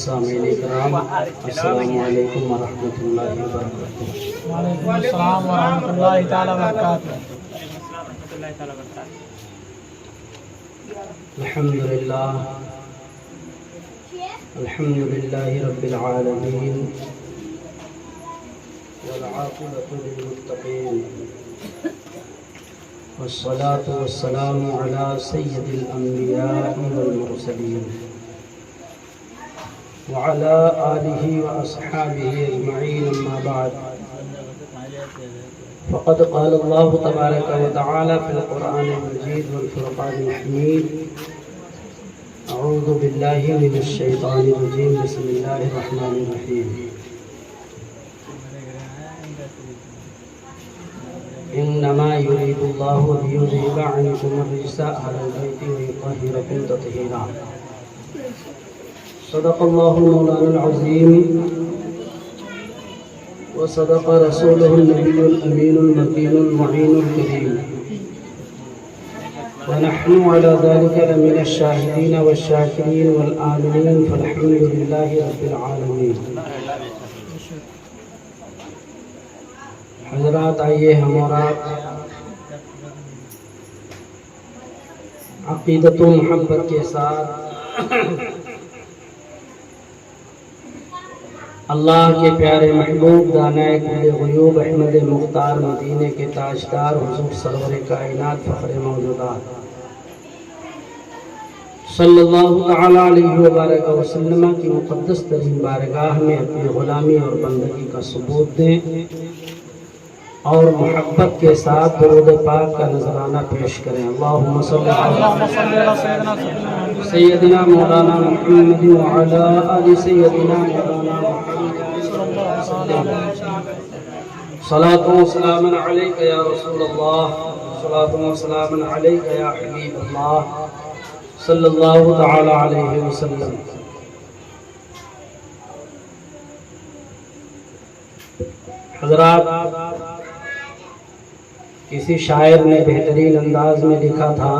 سامعین کرام السلام علیکم ورحمۃ اللہ وبرکاتہ۔ وعلیکم السلام ورحمۃ اللہ تعالی وبرکاتہ۔ الحمد للہ رب العالمین والعاقبۃ للمتقین والصلاة والسلام علی سید الانبیاء والمرسلین وعلى آلہ واصحابہ اجمعین، اما بعد فقد قال اللہ تبارک وتعالی فی القرآن المجید والفرقان الحمید اعوذ باللہ من الشیطان الرجیم بسم اللہ الرحمن الرحیم انما يريد الله ليذهب عنكم الرجس اهل البيت ويطهركم تطهيرا۔ صدق الله مولانا العظيم وصدق رسوله النبي الأمين المكين المعين الكريم، ونحن على ذلك لمن الشاهدين والشاكرين والآمنين، فالحمد لله رب العالمين۔ حضرات، آئیے ہم اور آپ عقیدت و محبت کے ساتھ اللہ کے پیارے محبوب دانۂ کل غیوب احمد مختار مدینے کے تاجدار حضور سرور کائنات فخر موجودات صلی اللہ تعالی علیہ وبارک وسلم کی مقدس ترین بارگاہ میں اپنی غلامی اور بندگی کا ثبوت دیں اور محبت کے ساتھ درود پاک کا نذرانہ پیش کریں۔ اللہم صلی علی سیدنا مولانا محمد وعلی آل سیدنا مولانا صلاة و سلام علیک یا رسول اللہ، صلاة و سلام علیک یا حبیب اللہ صلی اللہ تعالی علیہ وسلم۔ حضرات، کسی شاعر نے بہترین انداز میں لکھا تھا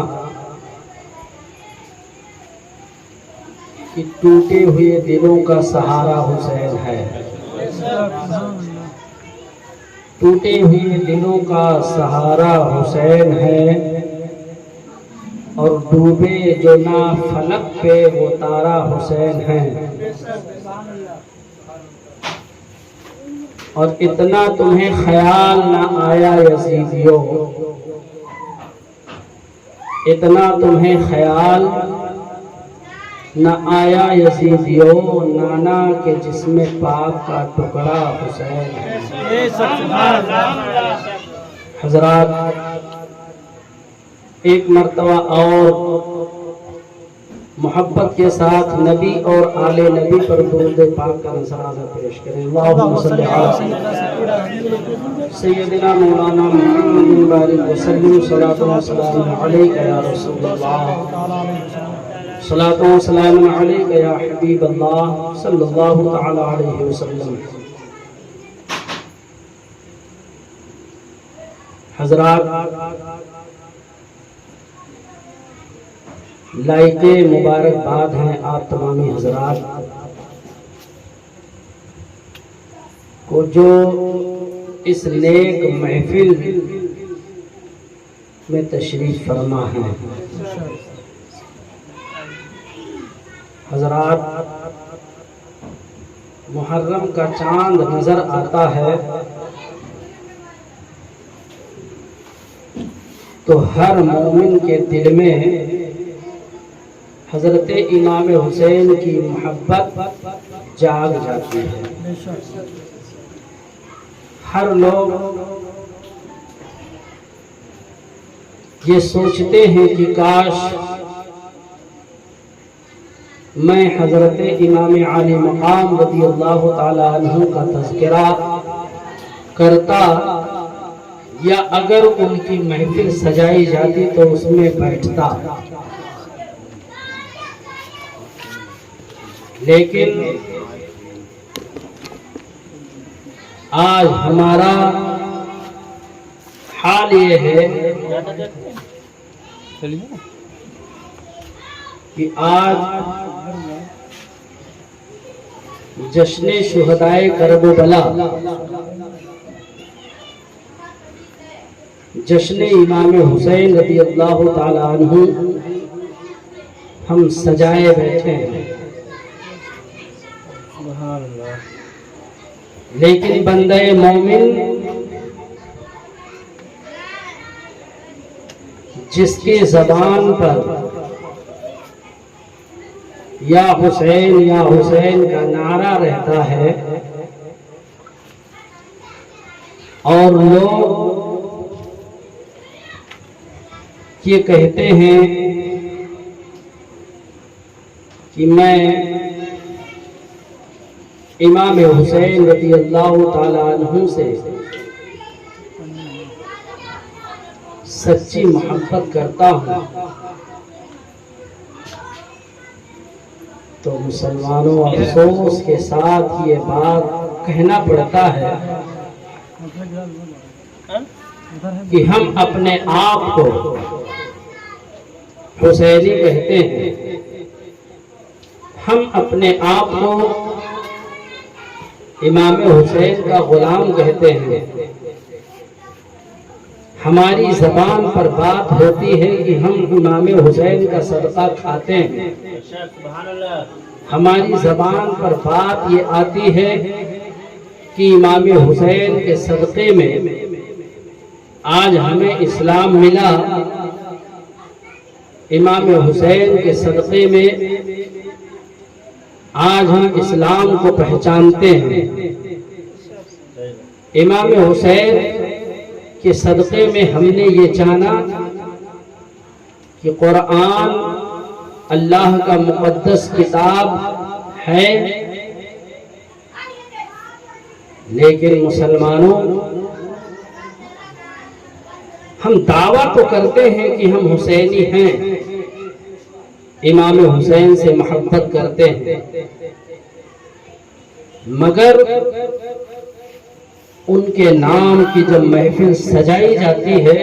کہ ٹوٹے ہوئے دلوں کا سہارا حسین ہے، ٹوٹے ہوئے دلوں کا سہارا حسین ہے، اور ڈوبے جو نہ فلک پہ وہ تارا حسین ہے۔ اور اتنا تمہیں خیال نہ آیا یزیدیو، اتنا تمہیں خیال نہ آیا یزیدیو، نانا کے جسم پاک کا ٹکڑا حسین ہے۔ حضرات، ایک مرتبہ اور محبت کے ساتھ نبی اور آل نبی پر درود پاک کا نذرانہ پیش کریں۔ اللہم صلی علی سیدنا مولانا محمد بارک وسلم، صلاۃ و سلام علیک یا رسول اللہ، صلاۃ و سلام علیک یا حبیب اللہ صلی اللہ تعالی علیہ وسلم۔ حضرات، لائق مبارکباد ہیں آپ تمامی حضرات کو جو اس نیک محفل میں تشریف فرما ہیں۔ حضرات، محرم کا چاند نظر آتا ہے تو ہر مومن کے دل میں حضرت امام حسین کی محبت جاگ جاتی ہے۔ ہر لوگ یہ سوچتے ہیں کہ کاش میں حضرت امام علی مقام رضی اللہ تعالی عنہ کا تذکرہ کرتا، یا اگر ان کی محفل سجائی جاتی تو اس میں بیٹھتا۔ لیکن آج ہمارا حال یہ ہے کہ آج جشن شہدائے کرب و بلا، جشن امام حسین رضی اللہ تعالی عنہ ہم سجائے بیٹھے ہیں، لیکن بندہ مومن جس کے زبان پر یا حسین کا نعرہ رہتا ہے اور لوگ یہ کہتے ہیں کہ میں امام حسین رضی اللہ تعالی عنہ سے سچی محبت کرتا ہوں، تو مسلمانوں افسوس کے ساتھ یہ بات کہنا پڑتا ہے کہ ہم اپنے آپ کو حسینی کہتے ہیں، ہم اپنے آپ کو امام حسین کا غلام کہتے ہیں، ہماری زبان پر بات ہوتی ہے کہ ہم امام حسین کا صدقہ کھاتے ہیں، ہماری زبان پر بات یہ آتی ہے کہ امام حسین کے صدقے میں آج ہمیں اسلام ملا، امام حسین کے صدقے میں آج ہم اسلام کو پہچانتے ہیں، امام حسین کے صدقے میں ہم نے یہ جانا کہ قرآن اللہ کا مقدس کتاب ہے، لیکن مسلمانوں ہم دعویٰ تو کرتے ہیں کہ ہم حسینی ہیں، امام حسین سے محبت کرتے ہیں، مگر ان کے نام کی جب محفل سجائی جاتی ہے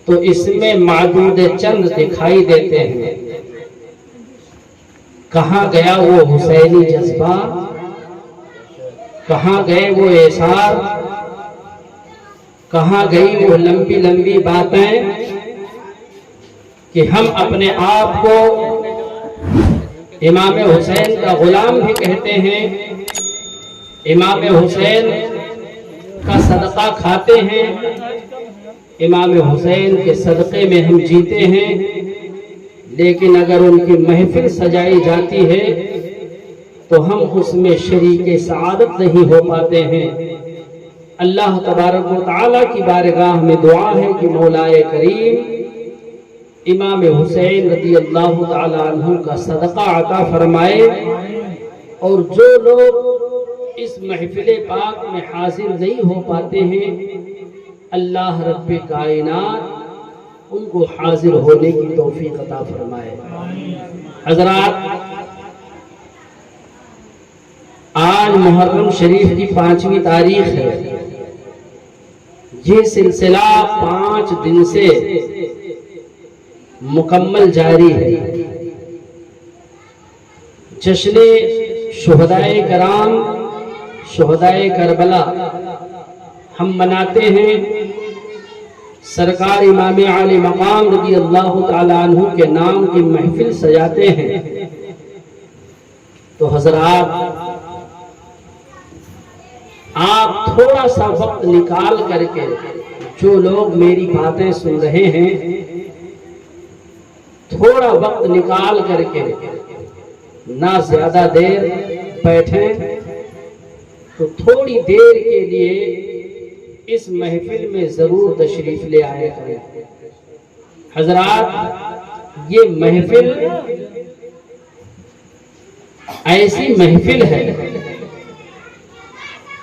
تو اس میں معدود چند دکھائی دیتے ہیں، کہاں گیا وہ حسینی جذبہ، کہاں گئے وہ ایثار، کہاں گئی وہ لمبی لمبی باتیں کہ ہم اپنے آپ کو امام حسین کا غلام بھی کہتے ہیں، امام حسین کا صدقہ کھاتے ہیں، امام حسین کے صدقے میں ہم جیتے ہیں، لیکن اگر ان کی محفل سجائی جاتی ہے تو ہم اس میں شریک سعادت نہیں ہو پاتے ہیں۔ اللہ تبارک و تعالیٰ کی بارگاہ میں دعا ہے کہ مولا کریم امام حسین رضی اللہ تعالی عنہ کا صدقہ عطا فرمائے، اور جو لوگ اس محفل پاک میں حاضر نہیں ہو پاتے ہیں اللہ رب کائنات ان کو حاضر ہونے کی توفیق عطا فرمائے۔ حضرات، آج محرم شریف کی 5ویں تاریخ ہے، یہ سلسلہ 5 دن سے مکمل جاری ہے۔ جشن شہدائے کرام، شہدائے کربلا ہم مناتے ہیں، سرکار امام عالی مقام رضی اللہ تعالی عنہ کے نام کی محفل سجاتے ہیں۔ تو حضرات، آپ تھوڑا سا وقت نکال کر کے، جو لوگ میری باتیں سن رہے ہیں، تھوڑا وقت نکال کر کے نہ زیادہ دیر بیٹھیں، تو تھوڑی دیر کے لیے اس محفل میں ضرور تشریف لے آئے کریں۔ حضرات، یہ محفل ایسی محفل ہے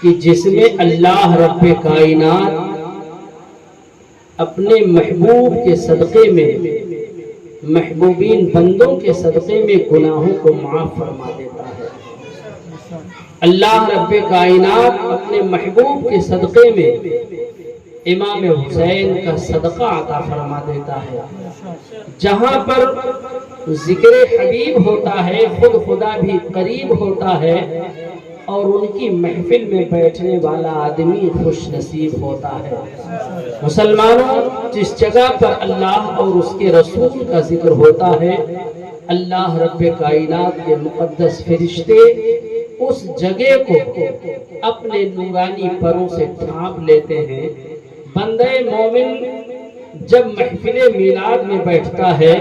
کہ جس میں اللہ رب کائنات اپنے محبوب کے صدقے میں، محبوبین بندوں کے صدقے میں گناہوں کو معاف فرما دیتا ہے۔ اللہ رب کائنات اپنے محبوب کے صدقے میں امام حسین کا صدقہ عطا فرما دیتا ہے۔ جہاں پر ذکر حبیب ہوتا ہے خود خدا بھی قریب ہوتا ہے، اور ان کی محفل میں بیٹھنے والا آدمی خوش نصیب ہوتا ہے۔ مسلمانوں، جس جگہ پر اللہ اور اس کے رسول کا ذکر ہوتا ہے، اللہ رب کائنات کے مقدس فرشتے اس جگہ کو اپنے نورانی پروں سے ڈھانپ لیتے ہیں۔ بندہ مومن جب محفل میلاد میں بیٹھتا ہے،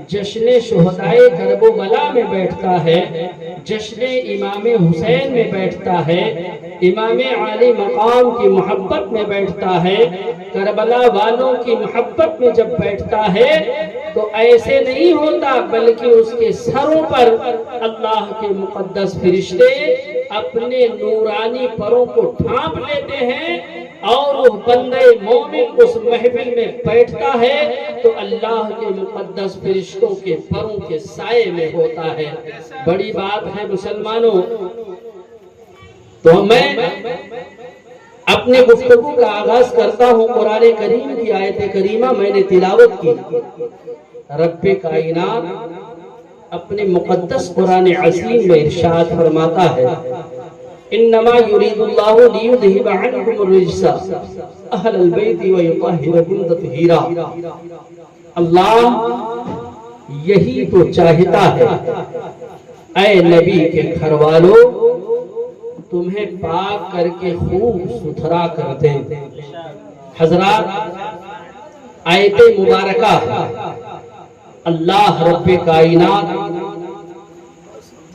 جشن شہدائے کربلا میں بیٹھتا ہے، جشن امام حسین میں بیٹھتا ہے، امام عالی مقام کی محبت میں بیٹھتا ہے، کربلا والوں کی محبت میں جب بیٹھتا ہے تو ایسے نہیں ہوتا، بلکہ اس کے سروں پر اللہ کے مقدس فرشتے اپنے نورانی پروں کو ڈھانپ لیتے ہیں، اور وہ بندے مومن اس محفل میں بیٹھتا ہے تو اللہ کے مقدس فرشتوں کے پروں کے سائے میں ہوتا ہے۔ بڑی بات ہے مسلمانوں۔ تو میں اپنے گفتگو کا آغاز کرتا ہوں قرآن کریم کی آیت کریمہ میں نے تلاوت کی۔ رب کائنات اپنے مقدس قرآن عظیم میں ارشاد فرماتا ہے، انما یرید اللہ لیذہب عنکم الرجس اہل البیت ویطہرکم تطہیرا۔ اللہ یہی تو چاہتا ہے اے نبی کے گھر والوں، تمہیں پاک کر کے خوب ستھرا کر دے۔ حضرات، آیت مبارکہ اللہ رب کائنات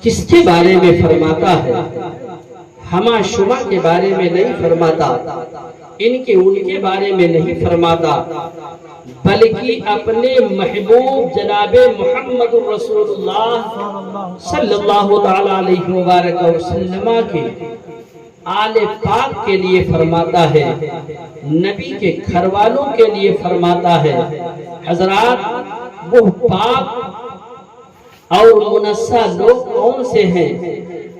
کس کے بارے میں فرماتا ہے؟ ہما شما کے بارے میں نہیں فرماتا، ان کے بارے میں نہیں فرماتا، بلکہ اپنے محبوب جناب محمد رسول اللہ صلی اللہ تعالی علیہ وآلہ وسلم کے آل پاک کے لیے فرماتا ہے، نبی کے گھر والوں کے لیے فرماتا ہے۔ حضرات، وہ پاک اور منصہ لوگ کون سے ہیں؟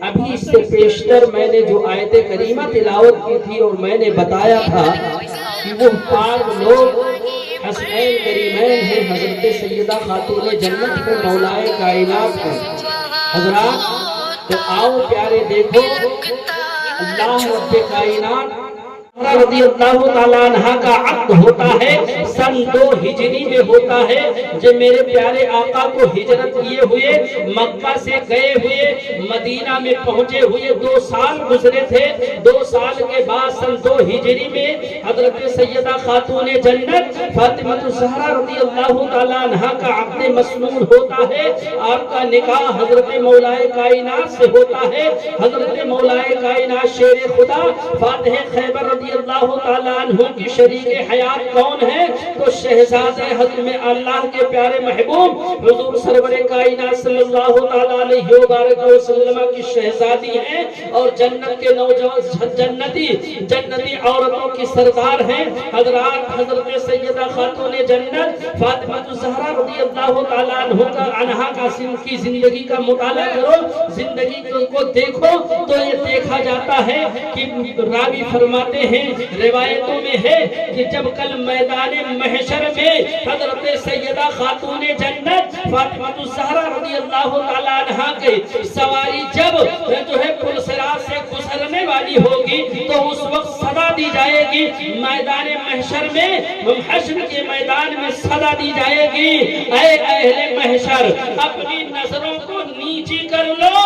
ابھی اس سے پیشتر میں نے جو آیت کریمہ تلاوت کی تھی اور میں نے بتایا تھا کہ وہ پاک لوگ حسنین کریمین ہیں، حضرت سیدہ خاتون جنت کو مولائے کائنات کو۔ حضرات، تو آؤ پیارے دیکھو، اللہ رب کائنات رضی اللہ تعالیٰ عنہ کا عقد ہوتا ہے، سن 2 ہجری میں ہوتا ہے، جب میرے پیارے آقا کو ہجرت کیے ہوئے مکہ سے گئے ہوئے مدینہ میں پہنچے ہوئے 2 سال گزرے تھے۔ 2 سال کے بعد سن 2 ہجری میں حضرت سیدہ خاتون جنت فاطمہ الزہرا رضی اللہ تعالیٰ عنہ کا عقد مسنون ہوتا ہے۔ آپ کا نکاح حضرت مولائے کائنات سے ہوتا ہے۔ حضرت مولائے کائنات شیر خدا فاتح خیبر رضی اللہ تعالیٰ عنہ کی شریک حیات کون ہے؟ تو شہزادہ حضرت اللہ کے پیارے محبوب حضور سرور کائنات صلی اللہ تعالیٰ علیہ وآلہ وسلم کی شہزادی ہیں، اور جنت کے نوجوان جنتی عورتوں کی سردار ہیں۔ حضرات، حضرت سیدہ خاتون جنت فاطمہ الزہرا رضی اللہ تعالیٰ عنہ کی زندگی کا مطالعہ کرو، زندگی کو دیکھو تو یہ دیکھا جاتا ہے کہ راوی فرماتے ہیں، روایتوں میں ہے کہ جب کل میدان محشر میں حضرت سیدہ خاتون جنت فاطمہ الزہرا رضی اللہ تعالیٰ عنہ کے سواری جب جو ہے پل صراط سے گزرنے والی ہوگی تو اس وقت صدا دی جائے گی، میدان محشر میں، حشر کے میدان میں صدا دی جائے گی، اے اہل محشر اپنی نظروں کو نیچی کر لو،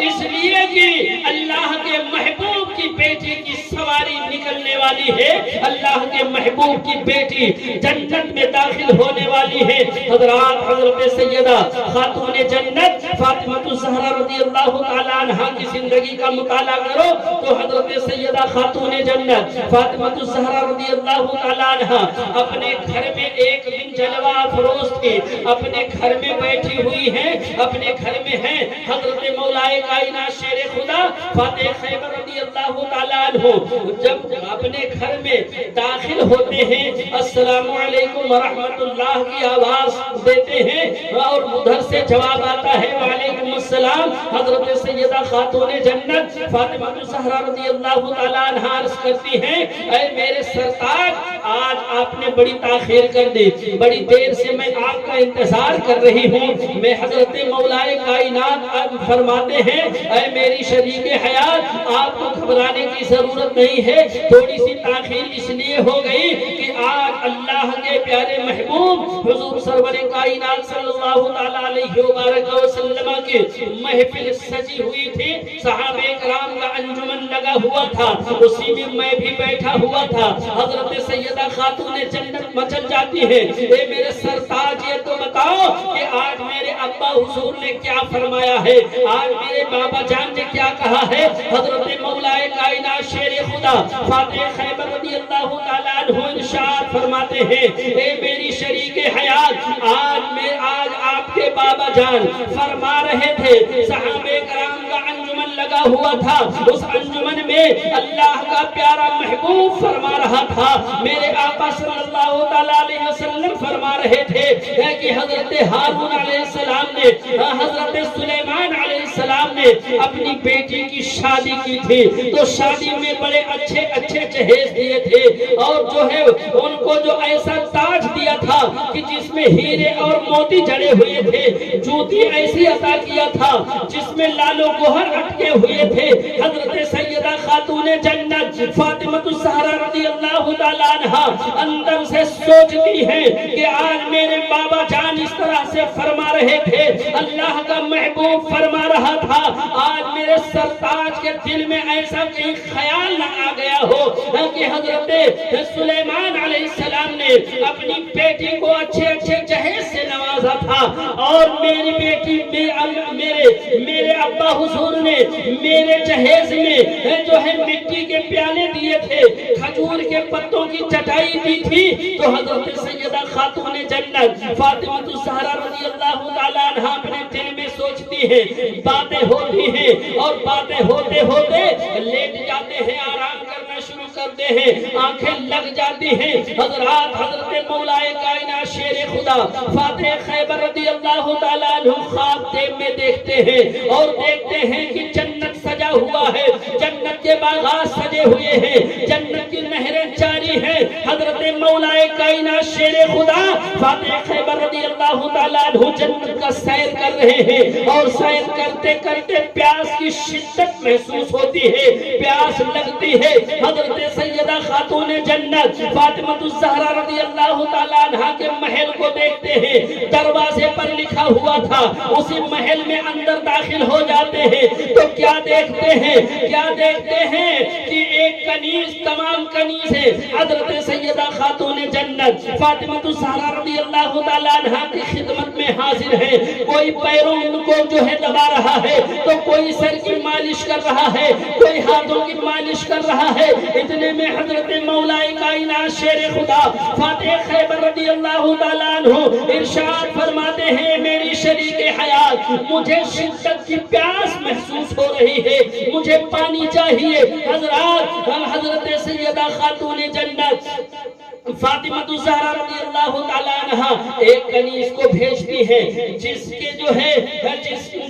اس لیے کہ اللہ کے محبوب کی بیٹی کی سواری نکلنے والی ہے، اللہ کے محبوب کی بیٹی جنت میں داخل ہونے والی ہے۔ حضرات، حضرت سیدہ خاتون جنت فاطمہ الزہرا رضی اللہ تعالیٰ عنہ کی زندگی کا مطالعہ کرو تو حضرت سیدہ خاتون جنت فاطمہ الزہرا رضی اللہ تعالیٰ عنہ اپنے گھر میں ایک دن جلوہ افروز تھی، اپنے گھر میں بیٹھی ہوئی ہیں، اپنے گھر میں ہیں حضرت مولائے کائنات شیر خدا فاتح خیبر رضی اللہ تعالیٰ عنہ جب اپنے اپنے گھر میں داخل ہوتے ہیں السلام علیکم ورحمۃ اللہ کی آواز دیتے ہیں اور ادھر سے جواب آتا ہے وعلیکم السلام، حضرت سیدہ خاتون جنت فاطمہ الزہرا رضی اللہ تعالیٰ عنہا عرض کرتی ہیں اے میرے سرتاج آج آپ نے بڑی تاخیر کر دی، بڑی دیر سے میں آپ کا انتظار کر رہی ہوں۔ میں حضرت مولائے کائنات فرماتے ہیں اے میری شریک حیات آپ کو گھبرانے کی ضرورت نہیں ہے، تھوڑی سی تاخیر اس لیے ہو گئی کہ آج اللہ کے پیارے محبوب حضور سرور کائنات صلی اللہ تعالیٰ علیہ وآلہ وسلم کی محفل سجی ہوئی تھی، صحابہ کرام کا انجمن لگا ہوا تھا، اسی میں میں بھی بیٹھا ہوا تھا۔ حضرت سیدہ خاتون جنت مچل جاتی ہے اے میرے سرتاج یہ تو بتاؤ کہ آج میرے ابا حضور نے کیا فرمایا ہے، آج میرے بابا جان نے کیا کہا ہے۔ حضرت مولائے کائنات شیر خدا فاتح خیبر رضی اللہ تعالیٰ عنہ ارشاد فرماتے ہیں اے میری شریک حیات آج آپ کے بابا جان فرما رہے تھے، صحابہ کرام کا انجمن لگا ہوا تھا، اس انجمن میں اللہ کا پیارا محبوب فرما رہا تھا، میرے آقا صلی اللہ تعالیٰ علیہ وسلم فرما رہے تھے کہ حضرت ہارون علیہ السلام نے حضرت سلیمان علیہ السلام نے اپنی بیٹی کی شادی کی تھی تو شادی میں بڑے اچھے اچھے جہیز دیے تھے اور جو ہے ان کو جو ایسا تاج دیا تھا کہ جس میں ہیرے اور موتی جڑے ہوئے تھے، جوتی ایسی عطا کیا تھا جس میں لال و گوہر اٹکے ہوئے تھے۔ حضرت سیدہ خاتون جنت فاطمہ الزہرا رضی اللہ تعالیٰ عنہا اندر سے سوچتی ہیں کہ آج میرے بابا جان اس طرح سے فرما رہے تھے، اللہ کا محبوب فرما رہا تھا، آج میرے سرتاج کے دل میں ایسا کہیں خیال نہ آ گیا ہو کہ حضرت سلیمان علیہ السلام نے اپنی بیٹی کو اچھے اچھے جہیز سے نوازا تھا اور میری بیٹی میرے ابا حضور نے میرے جہیز میں جو ہے مٹی کے پیالے دیے تھے، کھجور کے پتوں کی چٹائی دی تھی۔ تو حضرت سیدہ خاتون جنت فاطمہ الزہرا رضی اللہ تعالیٰ عنہ اپنے دل میں سوچتی ہے، باتیں ہوتی ہیں اور باتیں ہوتے ہوتے لیٹ جاتے ہیں، آرام کرنا شروع کرتے ہیں، آنکھیں لگ جاتی ہیں۔ حضرت مولائے کائنات شیر خدا فاتح خیبر رضی اللہ تعالیٰ عنہ خواب میں دیکھتے ہیں اور دیکھتے ہیں کہ جنت سجا ہوا ہے، جنت کے باغات سجے ہوئے ہیں، جنت کی نہریں جاری ہیں۔ حضرت مولائے کائنات شیر خدا فاتح خیبر رضی اللہ تعالیٰ عنہ جنت کا سیر کر رہے ہیں اور سیر کرتے کرتے پیاس کی شدت محسوس ہوتی ہے، پیاس لگتی ہے۔ حضرت سیدہ خاتون جنت فاطمہ الزہرا رضی اللہ تعالیٰ عنہ کے محل کو دیکھتے ہیں، دروازے پر لکھا ہوا تھا، اسی محل میں اندر داخل ہو جاتے ہیں تو کیا دیکھتے ہیں کہ ایک کنیز تمام کنیزیں حضرت سیدہ خاتون جنت فاطمہ الزہرا رضی اللہ تعالیٰ عنہ کی خدمت میں حاضر ہے، کوئی پیروں کو جو ہے دبا رہا ہے تو کوئی سر کی مالش کر رہا ہے، کوئی ہاتھوں کی مالش کر رہا ہے۔ اتنے میں حضرت مولائے کائنات شیر خدا فاتح خیبر رضی اللہ تعالیٰ عنہ ارشاد فرماتے ہیں میری شریک حیات مجھے شدت کی پیاس محسوس ہو رہی ہے، مجھے پانی چاہیے۔ حضرت سیدہ خاتون جنت فاطمہ الزہرا رضی اللہ تعالیٰ عنہ ایک کنیز کو بھیجتی ہے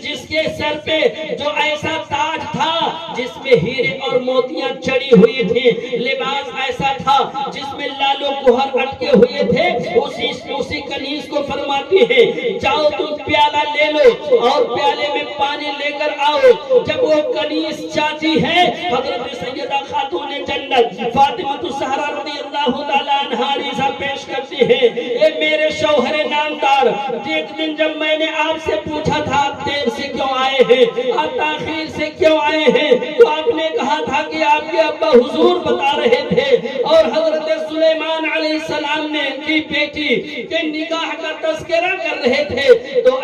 جس کے سر پہ جو ایسا تاج تھا جس میں ہیرے اور موتیاں چڑھی ہوئی تھی، لباس ایسا تھا جس میں لال و گوہر اٹکے ہوئے تھے، اسی کنیز کو فرماتی ہے جاؤ تم پیالہ لے لو اور پیالے میں پانی لے کر آؤ۔ جب وہ کنیز چاہتی ہے حضرت سیدہ خاتون جنت فاطمہ الزہرا رضی اللہ تعالیٰ عنہ عریضہ پیش کرتی ہے اے میرے شوہر نامدار، ایک دن جب میں نے آپ سے پوچھا تھا آپ دیر سے کیوں آئے ہیں، آپ تاخیر سے کیوں آئے ہیں، تو آپ نے کہا تھا کہ آپ کے ابا حضور بتا رہے تھے اور حضرت سلیمان علیہ السلام نے کی بیٹی کے نکاح کا تذکرہ کر رہے تھے، تو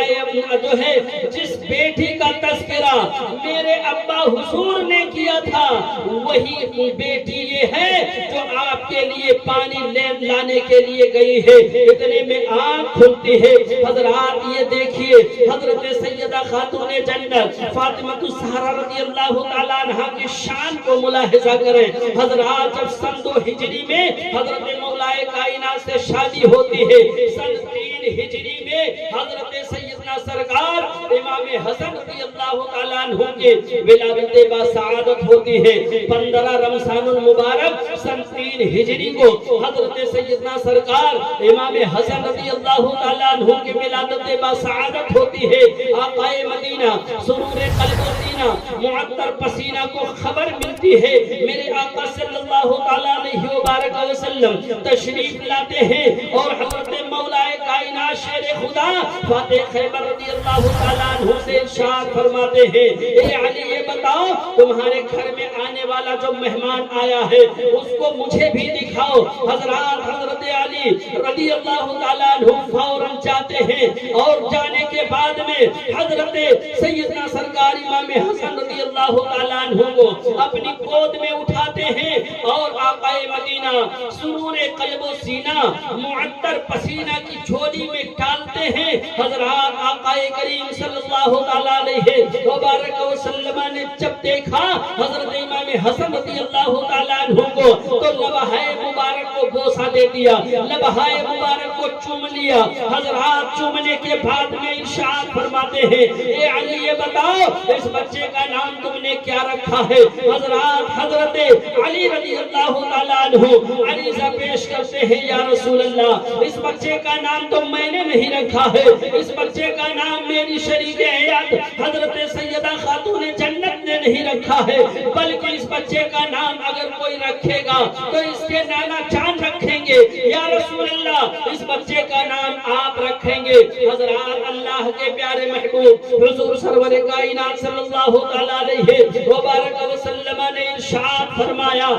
جو ہے جس بیٹی کا تذکرہ میرے ابا حضور نے کیا تھا وہی بیٹی یہ ہے جو آپ کے لیے پانی لانے کے لیے گئی ہے۔ اتنے میں آنکھ کھلتی ہے۔ حضرات یہ دیکھیے حضرت سیدہ خاتون جنت فاطمہ الزہرا رضی اللہ تعالیٰ عنہ کی شان شان کو ملاحظہ کریں. حضرات جب سن 2 ہجری میں حضرت مولا کائنات سے شادی ہوتی ہے, سن 3 ہجری میں حضرت سیدنا سرکار امام حسن رضی اللہ تعالیٰ عنہ کے ولادت با سعادت ہوتی ہے. 15 رمضان المبارک سن 3 ہجری کو حضرت سیدنا سرکار امام حسن رضی اللہ تعالیٰ عنہ کے ولادت با سعادت ہوتی ہے. آقا مدینہ سرور قلب و سینہ معطر پسینہ کو خبر ملتی ہے میرے آقا صلی اللہ تعالیٰ علیہ وبارک وسلم تشریف لاتے ہیں اور حضرت مولا کائنات شیر خدا فاتح خیبر رضی اللہ تعالیٰ عنہ سے ارشاد فرماتے ہیں, اے علی یہ بتاؤ تمہارے گھر میں آنے والا جو مہمان آیا ہے اس کو مجھے بھی دکھاؤ. حضرت علی رضی اللہ تعالیٰ عنہ فوراً جاتے ہیں اور جانے کے بعد میں حضرت سیدنا سرکار امام حسن رضی اللہ تعالیٰ عنہ کو اپنی گود میں اٹھاتے ہیں اور آقا مدینہ سرور قلب و سینہ معطر پسینہ کی جھولی میں ڈالتے ہیں. حضرات آقا کریم صلی اللہ تعالیٰ علیہ وبارک وسلم نے جب دیکھا حضرت امام حسن رضی اللہ تعالیٰ عنہ کو تو لبہائے مبارک کو بوسہ دے دیا, لبہائے مبارک کو چوم لیا. حضرات چومنے کے بعد میں ارشاد فرماتے ہیں, اے علی یہ بتاؤ اس بچے کا نام تم نے کیا رکھا ہے. حضرت علی رضی اللہ تعالیٰ عنہ عریضہ پیش کرتے ہیں, یا رسول اللہ اس بچے کا نام تو میں نے نہیں رکھا ہے, اس بچے کا نام میری شریک حیات حضرت سیدہ خاتون جنت نے نہیں رکھا ہے, بلکہ اس بچے کا نام اگر کوئی رکھے گا تو اس کے نانا جان رکھیں گے. یا رسول اللہ اس بچے کا نام آپ رکھیں گے. حضرات اللہ کے پیارے محبوب حضور سرور کائنات صلی اللہ تعالیٰ علیہ وبارک وسلم نے ارشاد فرمایا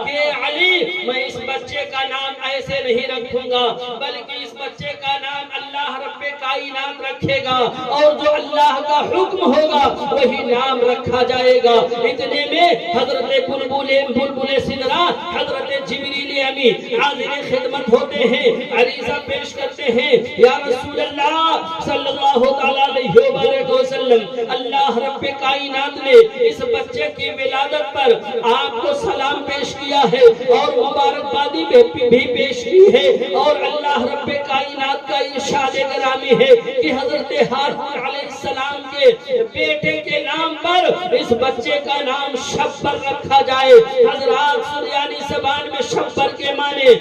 کہ علی میں اس بچے کا نام ایسے نہیں رکھوں گا بلکہ اس بچے کا نام اللہ رب کائنات رکھے گا اور جو اللہ کا حکم ہوگا وہی نام رکھا جائے گا. اتنے میں حضرت بلبل سدرا حضرت جبریل امین حاضر خدمت ہوتے ہیں, عریضہ پیش کرتے ہیں, یا رسول اللہ صلی اللہ تعالیٰ علیہ وآلہ وسلم اللہ رب کائنات نے اس بچے کی ولادت پر آپ کو سلام پیش کیا ہے اور مبارکبادی بھی پیش کی ہے, اور اللہ رب کائنات کا ارشاد گرامی ہے کہ حضرت ہارون علیہ السلام کے بیٹے کے نام پر اس بچے کا نام شبر رکھا جائے. حضرات سریانی زبان میں شبر کے معنی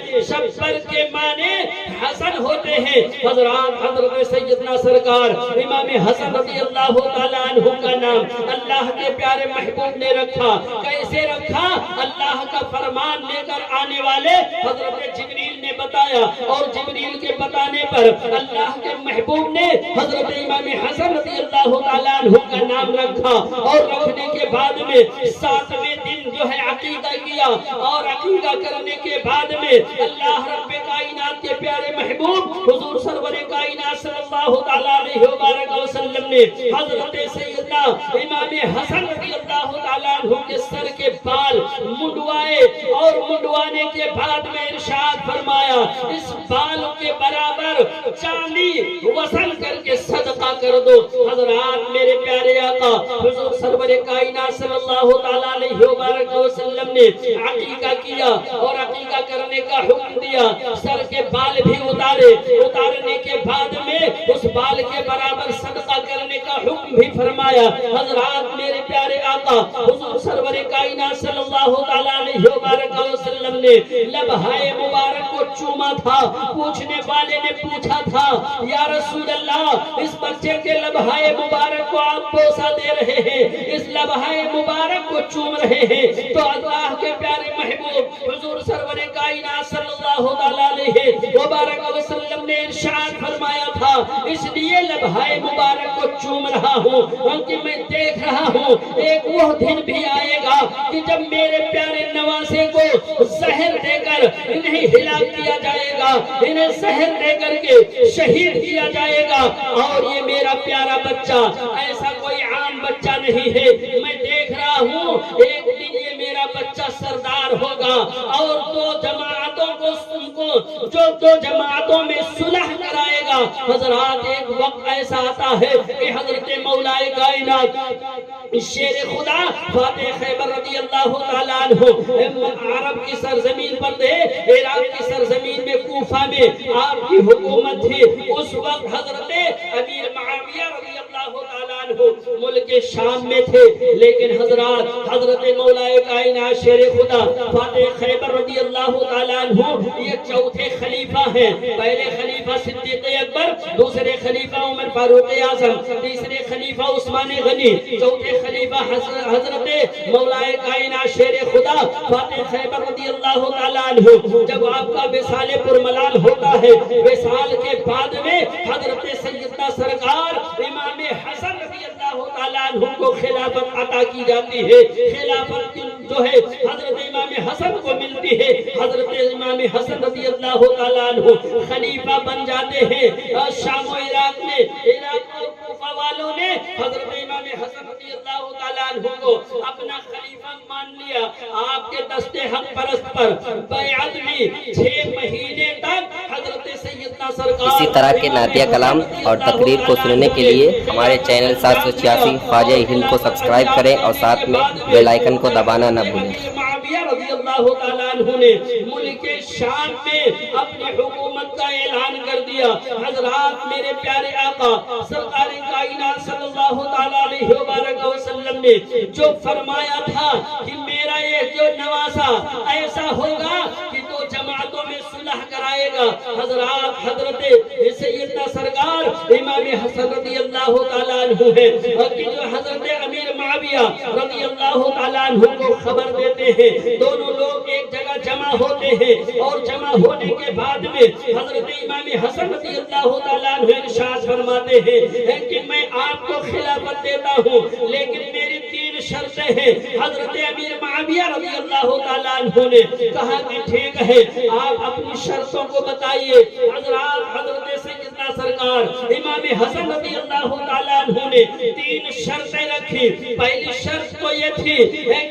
حسن ہوتے ہیں. حضرت سیدنا سرکار امام حسن رضی اللہ تعالیٰ عنہ کا نام اللہ کے پیارے محبوب نے رکھا. کیسے رکھا؟ اللہ کا فرمان لے کر آنے والے حضرت جبریل نے بتایا اور جبریل کے بتانے پر اللہ کے محبوب نے حضرت امام حسن رضی اللہ تعالیٰ عنہ کا نام رکھا اور رکھنے کے بعد میں 7ویں دن جو ہے عقیقہ کیا اور عقیقہ کرنے کے بعد میں اللہ رب کائنات کے پیارے محبوب حضور سرور کائنات صلی اللہ تعالیٰ علیہ وآلہ وسلم نے حضرت سیدنا امام حسن رضی اللہ تعالیٰ عنہ کے سر کے بال منڈوائے اور منڈوانے کے بعد میں ارشاد فرمایا اس بال کے برابر چاندی وصل کر کے صدقہ کر دو. حضرات میرے پیارے آقا حضور سرور کائنات صلی اللہ تعالیٰ علیہ وآلہ وسلم نے عقیقہ کیا اور عقیقہ کرنے کا حکم دیا. سر کے بال بھی اتارنے کے بعد میں اس بال کے برابر صدقہ کرنے کا حکم بھی فرمایا. حضرات میرے پیارے آقا حضور سرور کائنات صلی اللہ تعالیٰ علیہ وآلہ وسلم نے لبہائے مبارک کو چوما تھا. پوچھنے والے نے پوچھا تھا, یا رسول اللہ اس بچے کے لبہائے مبارک کو آپ بوسہ دے رہے ہیں, اس لبہائے مبارک کو چوم رہے ہیں, تو اللہ کے پیارے محبوب حضور سرور کائنات صلی اللہ تعالیٰ علیہ وآلہ وسلم نے ارشاد فرمایا تھا اس لیے لبہائے مبارک کو چوم رہا ہوں کیونکہ میں دیکھ رہا ہوں ایک وہ دن بھی آئے گا کہ جب میرے پیارے نواسے کو زہر دے کر انہیں ہلاک کیا جائے گا, انہیں زہر دے کر کے شہید کیا جائے گا, اور یہ میرا پیارا بچہ ایسا کوئی عام بچہ نہیں ہے. میں دیکھ رہا ہوں ایک دن یہ میرا بچہ سردار ہوگا اور دو جماعتوں میں صلح کرائے گا. حضرات ایک وقت ایسا آتا ہے کہ حضرت مولا کائنات شیر خدا فاتح خیبر رضی اللہ تعالیٰ عنہ عرب کی سرزمین پر تھے، عراق کی سرزمین میں کوفہ میں آپ کی حکومت تھی۔ اس وقت حضرت امیر معاویہ رضی اللہ تعالیٰ عنہ ملک شام میں تھے، لیکن حضرت مولا کائنات شیر خدا فاتح خیبر رضی اللہ تعالیٰ عنہ یہ چوتھے خلیفہ ہیں۔ پہلے خلیفہ صدیق اکبر، دوسرے خلیفہ عمر فاروق اعظم، تیسرے خلیفہ عثمان غنی، چوتھے خلیفہ حضرت مولا کائنات شیر خدا فاتح خیبر رضی اللہ تعالیٰ عنہ۔ جب آپ کا وصال پرملال ہوتا ہے، وصال کے بعد میں حضرت سیدنا سرکار امام حسن رضی اللہ تعالیٰ عنہ کو خلافت عطا کی جاتی ہے۔ خلافت جو ہے حضرت امام حسن کو ملتی ہے۔ حضرت امام حسن رضی اللہ تعالیٰ عنہ خلیفہ بن جاتے ہیں۔ شام و عراق میں، عراق اور کوفہ والوں نے حضرت امام حسن رضی اللہ تعالیٰ عنہ کو اپنا خلیفہ مان لیا۔ آپ کے دست حق پرست پر بیعت لی۔ 6 مہینے تک حضرت سیدنا سرکار اسی طرح کے نعتیہ کلام اور تقریر کو سننے کے لیے ہمارے چینل 786 خواجہ ہند کو سبسکرائب کریں اور ساتھ میں بیل آئیکن کو دبانا نہ بھولیں۔ معاویہ رضی اللہ تعالیٰ عنہ نے ملک شام میں اپنی حکومت کا اعلان کر دیا۔ حضرات میرے پیارے آقا سرکار کائنات صلی اللہ تعالیٰ علیہ وآلہ وسلم نے جو فرمایا تھا کہ میرا یہ جو نواسا ایسا ہوگا کہ تو جماعتوں میں صلح کرائے گا۔ حضرت سیدنا سرکار امام حسن رضی اللہ تعالیٰ عنہ ہے کہ جو حضرت امیر معاویہ رضی اللہ تعالیٰ عنہ کو خبر دیتے ہیں۔ دونوں لوگ ایک جگہ جمع ہوتے ہیں اور جمع ہونے کے بعد میں حضرت امام حسن رضی اللہ تعالیٰ عنہ ارشاد فرماتے ہیں کہ میں آپ کو خلافت دیتا ہوں، لیکن میری 3 شرطیں ہیں۔ حضرت امیر معاویہ رضی اللہ تعالیٰ عنہ نے کہا کہ ٹھیک ہے، آپ اپنی شرطوں کو بتائیے۔ حضرت سیدنا سرکار امام حسن رضی اللہ تعالیٰ عنہ نے 3 شرطیں رکھی۔ پہلی شرط تو یہ تھی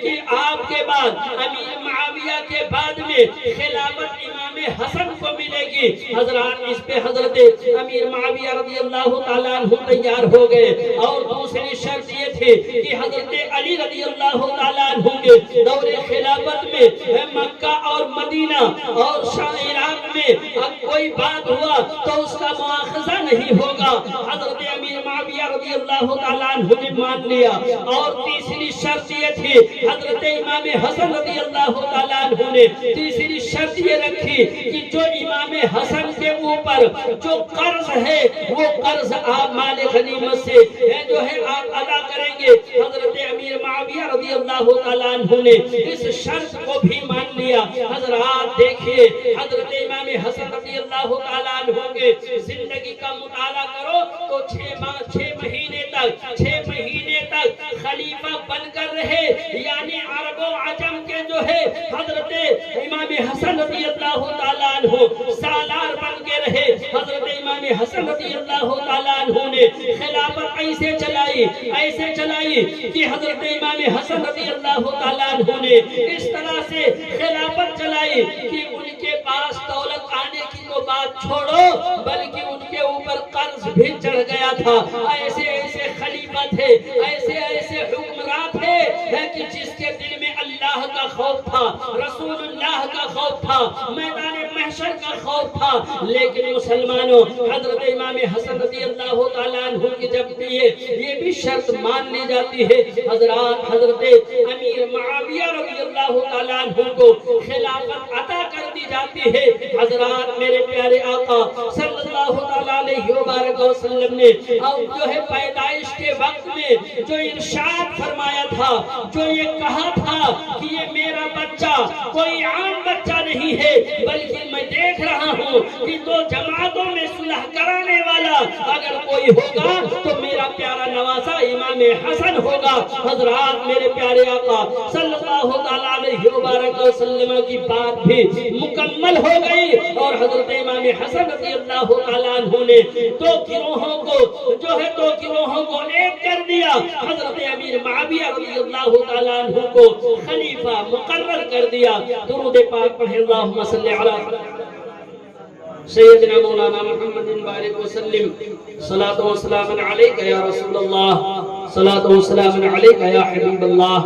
کہ آپ کے بعد امیر معاویہ کے بعد میں خلافت امام حسن کو ملے گی۔ حضرات اس پہ حضرت امیر معاویہ رضی اللہ تعالیٰ عنہ تیار ہو گئے۔ اور دوسری شرط یہ تھی کہ حضرت علی رضی اللہ تعالیٰ عنہ کے دور خلافت میں مکہ اور مدینہ اور عراق میں کوئی بات ہوا تو اس کا مواخذہ نہیں ہوگا۔ حضرت امیر معاویہ رضی اللہ تعالیٰ عنہ نے مان لیا۔ اور تیسری شرط یہ تھی، حضرت امام حسن رضی اللہ تعالیٰ عنہ نے تیسری شرط یہ رکھی کہ جو امام حسن کے اوپر جو قرض ہے وہ قرض آپ مال غنیمت سے جو ہے آپ ادا کریں گے۔ حضرت امیر معاویہ رضی اللہ تعالیٰ عنہ نے اس شرط کو بھی مان لیا۔ حضرات دیکھیے حضرت امام حسن رضی اللہ تعالیٰ عنہ کے زندگی کا مطالعہ کرو تو 6 مہینے تک خلیفہ بن کر رہے، یعنی عرب و عجم کے جو ہے حضرت امام حسن رضی اللہ تعالیٰ عنہ سالار بن کے رہے۔ حضرت امام حسن رضی اللہ تعالیٰ عنہ نے خلافت ایسے چلائی کہ حضرت امام حسن رضی اللہ تعالیٰ عنہ نے اس طرح سے خلافت چلائی کہ ان کے پاس دولت آنے کی تو بات چھوڑو بلکہ ان کے اوپر قرض بھی چڑھ گیا تھا۔ ایسے خلیفہ تھے، ایسے حکمراں تھے کہ جس کے دل میں اللہ کا خوف تھا، رسول اللہ کا خوف تھا، میدان محشر کا خوف تھا۔ لیکن مسلمانوں حضرت امام حسن رضی اللہ تعالیٰ عنہ کی جب یہ بھی شرط مان لی جاتی ہے، حضرت امیر معاویہ رضی اللہ تعالیٰ عنہ کو خلافت عطا کر دی جاتی ہے۔ حضرات میرے پیارے آقا صلی اللہ تعالیٰ علیہ وآلہ وسلم نے جو ہے پیدائش کے وقت میں جو ارشاد فرمایا تھا، جو یہ کہا تھا کہ یہ میرا بچہ کوئی عام بچہ نہیں ہے بلکہ میں دیکھ رہا ہوں کہ 2 جماعتوں میں صلح کرانے والا اگر کوئی ہوگا تو میرا پیارا نواسا امام حسن ہوگا۔ حضرات میرے پیارے آقا صلی اللہ تعالیٰ علیہ وآلہ وسلم کی بات بھی مکمل ہو گئی اور حضرت امام حسن رضی اللہ تعالیٰ عنہ نے 2 گروہوں کو ایک کر دیا۔ حضرت امیر معاویہ رضی اللہ تعالیٰ عنہ کو خلیفہ مقرر کر دیا۔ درود پاک پڑھیں، اللہم صلی علی سیدنا مولانا محمد بارک وسلم، صلاۃ و سلام علیک یا رسول اللہ صلاۃ و سلام علیکہ یا حبیب اللہ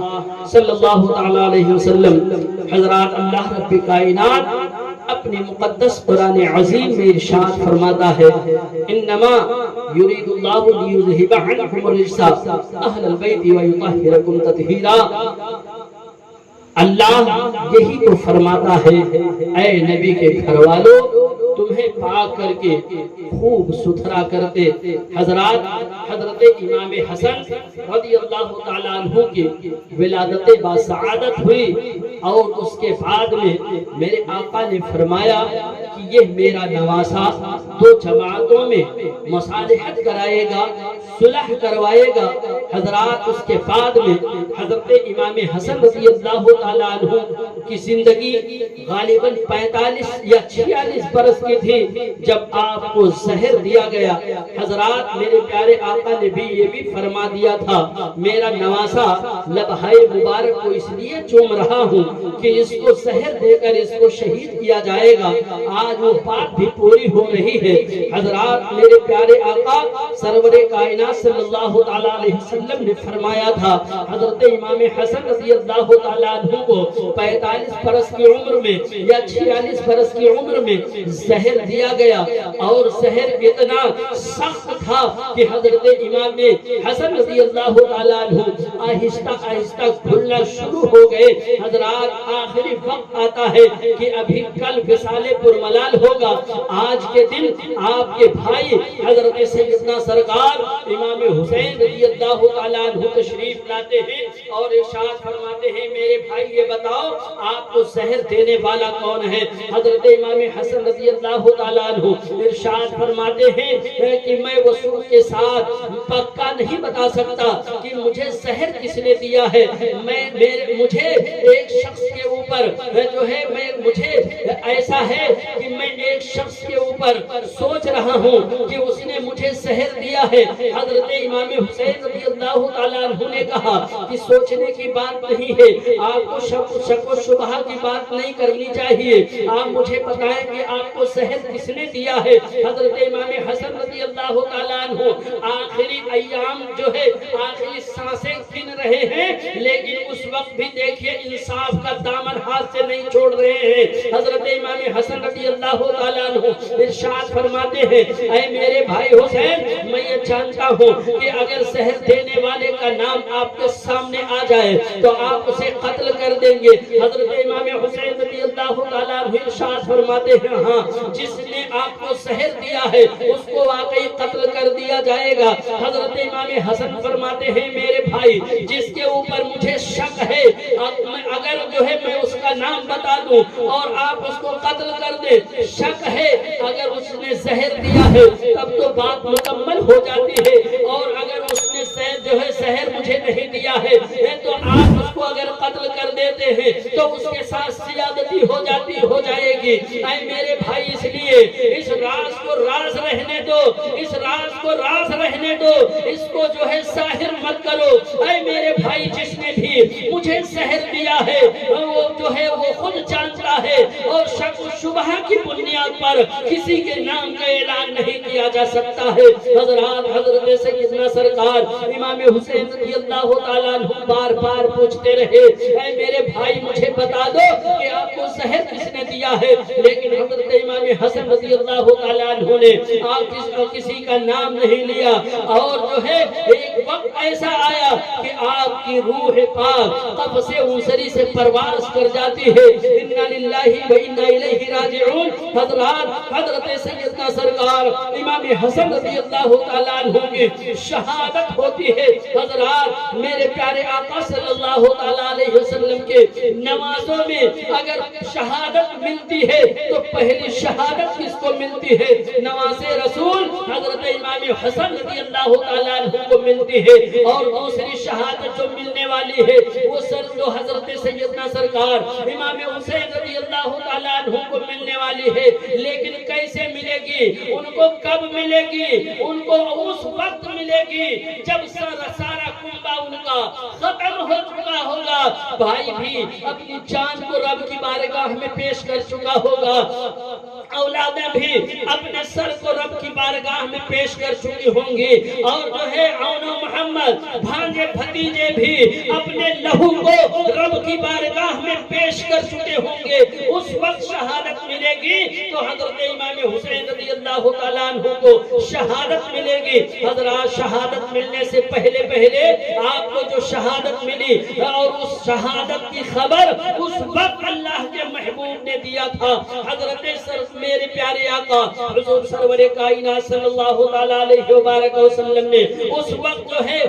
صلی اللہ تعالی علیہ وسلم۔ حضرات اللہ رب کائنات اپنی مقدس قرآن عظیم میں ارشاد فرماتا ہے انما یرید اللہ لیذہب عنکم الرجس اہل البیت ویطہرکم تطہیرا۔ اللہ یہی تو فرماتا ہے اے نبی کے گھر والوں تمہیں پاک کر کے خوب ستھرا کرتے۔ حضرات حضرت امام حسن رضی اللہ تعالیٰ عنہ کی ولادت باسعادت ہوئی اور اس کے بعد میں میرے آقا نے فرمایا کہ یہ میرا نواسا دو جماعتوں میں مصالحت کرائے گا، صلح کروائے گا۔ حضرات اس کے بعد میں حضرت امام حسن رضی اللہ تعالیٰ عنہ کی زندگی غالباً 45 یا 46 برس کی تھی جب آپ کو زہر دیا گیا۔ حضرات میرے پیارے آقا نے بھی یہ بھی فرما دیا تھا میرا نواسا لبہائے مبارک کو اس لیے چوم رہا ہوں کہ اس کو زہر دے کر اس کو شہید کیا جائے گا۔ آج وہ بات بھی پوری ہو رہی ہے۔ حضرات میرے پیارے آقا سرور کائنات صلی اللہ تعالیٰ علیہ وسلم نے فرمایا تھا حضرت امام حسن رضی اللہ تعالیٰ عنہ کو 45 برس کی عمر میں یا 46 برس کی عمر میں زہر دیا گیا اور زہر اتنا سخت تھا کہ حضرت امام حسن رضی اللہ تعالیٰ عنہ آہستہ آہستہ گھلنا شروع ہو گئے۔ حضرات آخری وقت آتا ہے کہ ابھی کل وصال پرملال ہوگا، آج کے دن آپ کے بھائی حضرت سیدنا سرکار امام حسین رضی اللہ تعالیٰ عنہ تشریف لاتے ہیں اور ارشاد فرماتے ہیں میرے بھائی یہ بتاؤ آپ کو زہر دینے والا کون ہے؟ حضرت امام حسن رضی اللہ تعالیٰ عنہ ارشاد فرماتے ہیں کہ میں وصول کے ساتھ پکا نہیں بتا سکتا کہ مجھے زہر کس نے دیا ہے، مجھے ایک شخص کے اوپر جو ہے مجھے ایسا ہے کہ میں ایک شخص کے اوپر سوچ رہا ہوں کہ اس نے مجھے زہر دیا ہے۔ حضرت امام حسین رضی اللہ تعالیٰ عنہ نے کہا کہ سوچنے کی بات نہیں ہے، آپ کو شک و شبہ کی بات نہیں کرنی چاہیے، آپ مجھے بتائیں کہ آپ کو زہر کس نے دیا ہے۔ حضرت امام حسن رضی اللہ تعالیٰ عنہ آخری ایام جو ہے آخری سانسیں گن رہے ہیں، لیکن اس وقت بھی دیکھیے انصاف کا دامن ہاتھ سے نہیں چھوڑ رہے ہیں۔ حضرت امام حسن رضی اللہ تعالیٰ عنہ ارشاد فرماتے ہیں اے میرے بھائی حسین میں یہ جانتا ہوں کہ اگر زہر دینے والے کا نام آپ کے سامنے آ جائے تو آپ اسے قتل کر دیں گے۔ حضرت امام حسین رضی اللہ تعالیٰ عنہ ارشاد فرماتے ہیں ہاں جس نے آپ کو زہر دیا ہے اس کو واقعی قتل کر دیا جائے گا۔ حضرت امام حسن فرماتے ہیں میرے بھائی جس کے اوپر مجھے شک ہے اگر جو ہے میں اس کا نام بتا دوں اور آپ اس کو قتل کر دیں، شک ہے اگر اس نے زہر دیا ہے تب تو بات مکمل ہو جاتی ہے، اور اگر اس نے جو ہے زہر مجھے نہیں دیا ہے تو آپ اس کو اگر قتل کر دیتے ہیں تو اس کے ساتھ سیادتی ہو جائے گی۔ اے میرے بھائی اس لیے اس راز کو راز رہنے دو، اس راز کو راز رہنے دو، اس کو جو ہے ظاہر مت کرو۔ اے میرے بھائی جس نے بھی مجھے زہر دیا ہے وہ جو ہے وہ خود جانتا ہے اور شک و شبہ کی بنیاد پر کسی کے نام کا اعلان نہیں کیا جا سکتا ہے۔ حضرات حضرت سیدنا سرکار امام حسین رضی اللہ تعالیٰ عنہ بار بار پوچھتے رہے اے میرے بھائی مجھے بتا دو کہ آپ کو زہر کس نے دیا ہے، لیکن حضرت امام حسن رضی اللہ تعالیٰ عنہ نے آپ کسی کا نام نہیں لیا، اور جو ہے ایک وقت ایسا آیا کہ آپ کی روح پاک قبض انصری سے پرواز کر جاتی ہے۔ انا للہ و انا الیہ راجعون۔ حضرات حضرت سیدنا سرکار امام حسن رضی اللہ تعالیٰ عنہ کی شہادت ہوتی ہے۔ حضرات میرے پیارے آقا صلی اللہ تعالیٰ علیہ وسلم کے نمازوں میں اگر شہادت ملتی ہے تو پہلی شہادت کس کو ملتی ہے؟ نواز رسول حضرت امام حسن رضی اللہ تعالیٰ عنہ کو ملتی ہے، اور دوسری شہادت جو ملنے والی ہے وہ جو حضرت سیدنا سرکار امام حسین رضی اللہ تعالیٰ عنہ کو ملنے والی ہے۔ لیکن کیسے ملے گی؟ ان کو کب ملے گی؟ ان کو اس وقت ملے گی جب سارا کنبہ ان کا ختم ہو چکا ہوگا، بھائی بھی اپنی جان کو رب کی بارگاہ میں پیش کر چکا ہوگا، اولادیں بھی اپنے سر کو رب کی بارگاہ میں پیش کر چکی ہوں گی، اور جو ہے عون و محمد بھانجے بھتیجے بھی اپنے لہو کو رب کی بارگاہ میں پیش کر چکے ہوں گے۔ اس وقت شہادت ملے گی تو حضرت امام حسین رضی اللہ تعالیٰ عنہ کو شہادت ملے گی۔ حضرات شہادت ملنے سے پہلے آپ کو جو شہادت ملی اور اس شہادت کی خبر اس وقت اللہ کے محبوب نے دیا تھا۔ حضرت میرے پیارے آقا حضور سرور کائنات صلی اللہ تعالیٰ علیہ وسلم نے اس وقت جو ہے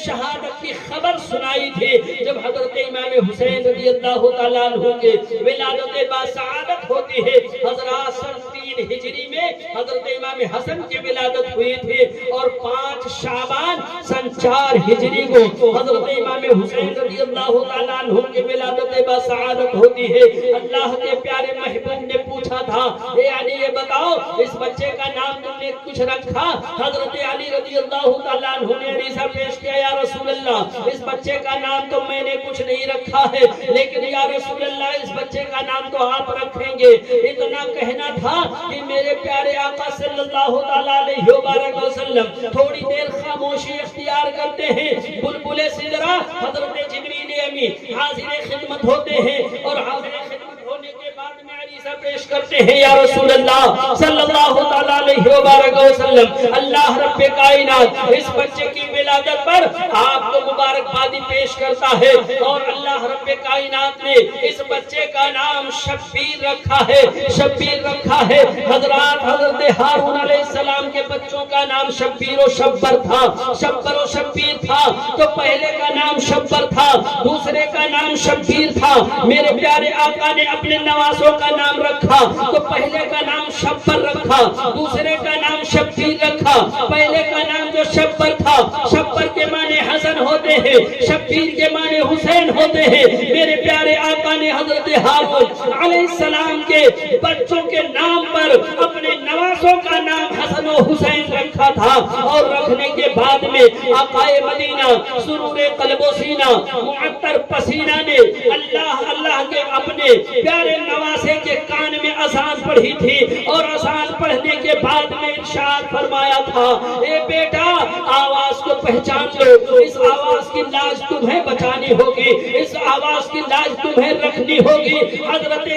شہادت کی خبر سنائی تھی جب حضرت امام حسین رضی اللہ تعالیٰ عنہ کے ولادت باسعادت ہوتی ہے۔ حضرات سن 3 ہجری میں حضرت امام حسن کی ولادت ہوئی تھی اور 5 شعبان سن 4 ہجری کو حضرت امام حسین رضی اللہ تعالیٰ عنہ کی ولادت باسعادت ہوتی ہے۔ اللہ کے پیارے محبوب نے پوچھا تھا، اے علی یہ بتاؤ اس بچے کا نام تم نے کچھ رکھا؟ حضرت علی رضی اللہ تعالیٰ عنہ نے عریضہ پیش کیا، یا رسول اللہ اس بچے کا نام تو میں نے کچھ نہیں رکھا ہے، لیکن یا رسول اللہ اس بچے کا نام تو آپ رکھیں گے۔ اتنا کہنا تھا کہ میرے پیارے آقا صلی اللہ تعالیٰ علیہ وسلم تھوڑی دیر خاموشی اختیار کرتے ہیں۔ بلبل سدرا حضرت جبریل امین حاضر خدمت ہوتے ہیں اور حاضر خدمت ہونے کے بعد میں عریضہ پیش کرتے ہیں، یا رسول اللہ صلی اللہ تعالیٰ علیہ وسلم اللہ رب کائنات اس بچے کی ولادت پر آپ کو مبارکبادی پیش کرتا ہے اور اللہ رب کائنات نے اس بچے کا نام شبیر رکھا ہے، شبیر رکھا ہے۔ حضرات حضرت ہارون علیہ السلام کے بچوں کا نام شبیر و شبر تھا، شبر و شبیر تھا، تو پہلے کا نام شبر تھا، دوسرے کا نام شبیر تھا۔ میرے پیارے آقا نے اپنے نواسوں کا نام رکھا تو پہلے کا نام شبر رکھا، دوسرے کا نام شبیر رکھا۔ پہلے کا نام جو شبر تھا، شبر کے معنی حسن ہوتے ہیں، شبیر کے معنی حسین ہوتے ہیں۔ میرے پیارے آقا نے حضرت ہارون علیہ السلام کے بچوں کے نام پر اپنے نواسوں کا نام حسن و حسین رکھا تھا، اور رکھنے کے بعد میں آقا مدینہ سرور قلب و سینہ معطر پسینہ نے اللہ کے اپنے پیارے نواسے کے کان میں اذان پڑھی تھی، اور اذان پڑھنے کے بعد میں ارشاد فرمایا تھا، اے بیٹا آواز کو پہچان لو، اس آواز کی لاج تمہیں بچانی ہوگی، اس آواز کی لاج تمہیں رکھنی ہوگی۔ حضرت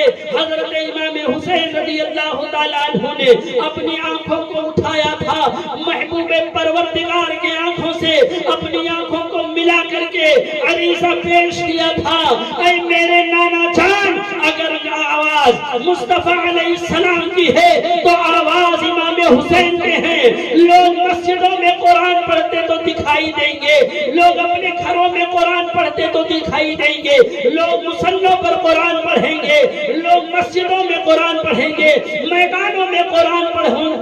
امام حسین رضی اللہ تعالیٰ عنہ نے اپنی آنکھوں کو اٹھایا تھا، محبوب پروردگار کے آنکھوں سے اپنی آنکھوں کو ملا کر کے عریضہ پیش کیا تھا، اے میرے نانا جان اگر آواز مصطفیٰ علیہ السلام کی ہے تو آواز امام حسین کے ہیں۔ لوگ مسجدوں میں قرآن پڑھتے تو دکھائی دیں گے، لوگ اپنے گھروں میں قرآن پڑھتے تو دکھائی دیں گے، لوگ مصلوں پر قرآن پڑھیں گے، لوگ مسجدوں میں قرآن پڑھیں گے، میدانوں میں قرآن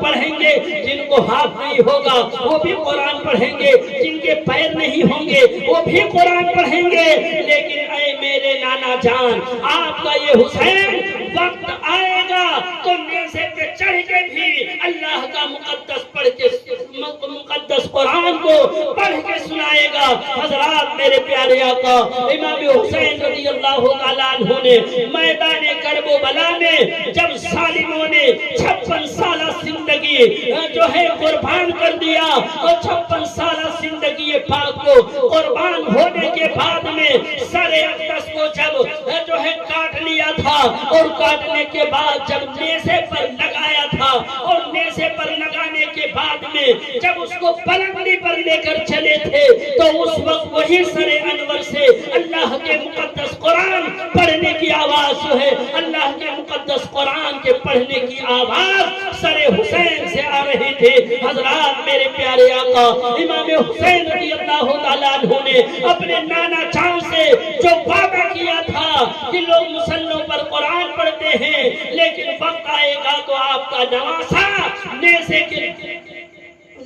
پڑھیں گے۔ جن کو ہاتھ نہیں ہوگا وہ بھی قرآن پڑھیں گے، جن کے پیر نہیں ہوں گے وہ بھی قرآن پڑھیں گے۔ لیکن اے میرے نانا جان آپ کا یہ حسین وقت آئے گا تو نیزے پہ چڑھ کے بھی اللہ کا مقدس قرآن کو پڑھ کے سنائے گا۔ حضرات میرے پیارے آقا امام حسین رضی اللہ تعالیٰ عنہ نے میدان کرب و بلا میں جب ظالموں نے 56 سالہ زندگی جو ہے قربان کر دیا، اور 56 سالہ زندگی پاک کو قربان ہونے کے بعد میں سر اقدس کو جب جو ہے کاٹ لیا تھا، اور کاٹنے کے بعد جب نیزے پر لگایا تھا، اور نیزے پر لگانے کے بعد میں جب اس کو پلنگڑی پر لے کر چلے تھے تو اس وقت وہی سر انور سے اللہ کے مقدس قرآن پڑھنے کی آواز جو ہے، اللہ کے مقدس قرآن کے پڑھنے کی آواز سر حسین سے آ رہی تھی۔ حضرات میرے پیارے آقا امام حسین رضی اللہ تعالیٰ عنہ نے اپنے نانا جان سے جو وعدہ کیا تھا کہ لوگ مسلوں پر قرآن پڑھتے ہیں لیکن وقت آئے گا تو آپ کا نواسا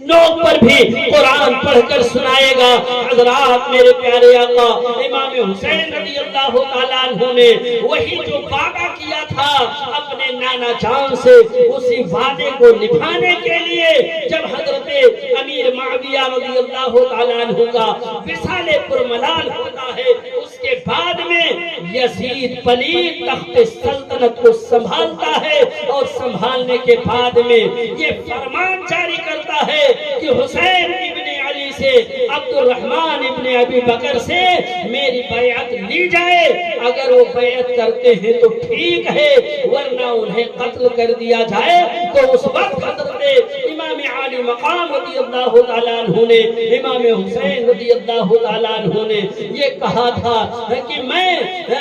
نوک پر بھی قرآن پڑھ کر سنائے گا۔ حضرات میرے پیارے آقا امام حسین رضی اللہ تعالیٰ عنہ نے وہی جو وعدہ کیا تھا اپنے نانا جان سے، اسی وعدے کو نبھانے کے لیے جب حضرت امیر معاویہ رضی اللہ تعالیٰ عنہ کا وصال پرملال ہوتا ہے، اس کے بعد میں یزید پلید تخت سلطنت کو سنبھالتا ہے، اور سنبھالنے کے بعد میں یہ فرمان جاری کرتا ہے کہ حسین ابن علی سے، عبد الرحمن ابن ابی بکر سے میری بیعت لی جائے، اگر وہ بیعت کرتے ہیں تو ٹھیک ہے، ورنہ انہیں قتل کر دیا جائے۔ تو اس وقت حضرت امام عالی مقام رضی اللہ تعالیٰ عنہ نے، امام حسین رضی اللہ تعالیٰ عنہ نے یہ کہا تھا کہ میں